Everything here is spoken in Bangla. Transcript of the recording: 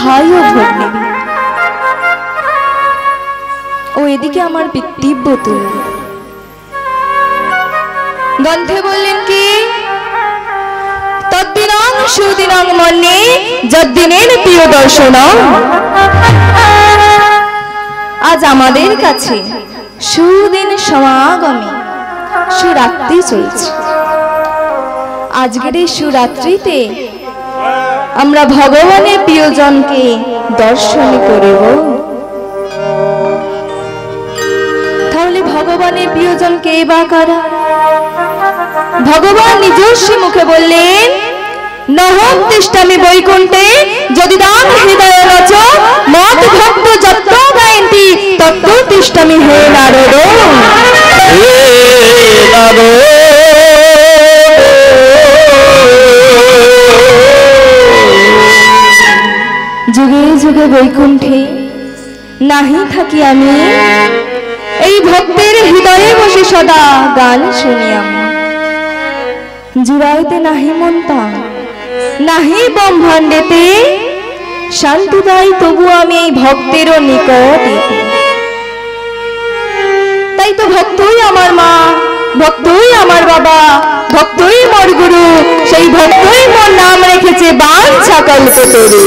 ভাই ও ভগ্নী ও এদিকে আমার দিব্য তুল গ্রন্থে বললেন কি তদ্দিনাং সুদিনাং মন্যে যদ্দিনের প্রিয় দর্শন। আজ আমাদের কাছে সুদিন সমাগমে সুরাত্রি চলছে। আজকের এই সুরাত্রিতে আমরা ভগবানের প্রিয়জনকে দর্শন করিব। তাহলে ভগবানের প্রিয়জন কে বা কারা? ভগবান নিজস্ব মুখে বললেন নহম তিষ্ঠামি বৈকুণ্ঠে যদি দান হৃদয় রচ মত ভক্ত যত্র গায়ন্তি তত্র তিষ্ঠামি হে নারদ। যুগে যুগে বৈকুণ্ঠে নাহি থাকি আমি, এই ভক্তের হৃদয়ে বসে সদা গান শুনি আমি। জুড়াইতে নাহি মনতা নাহি ব্রহ্মাণ্ডেতে শান্তি পাই তবু আমি এই ভক্তের নিকটে। তাই তো ভক্তই আমার মা, ভক্তই আমার বাবা, ভক্তই মোর গুরু, সেই ভক্তই মোর নাম রেখেছে বাঞ্ছা কল্পতরু।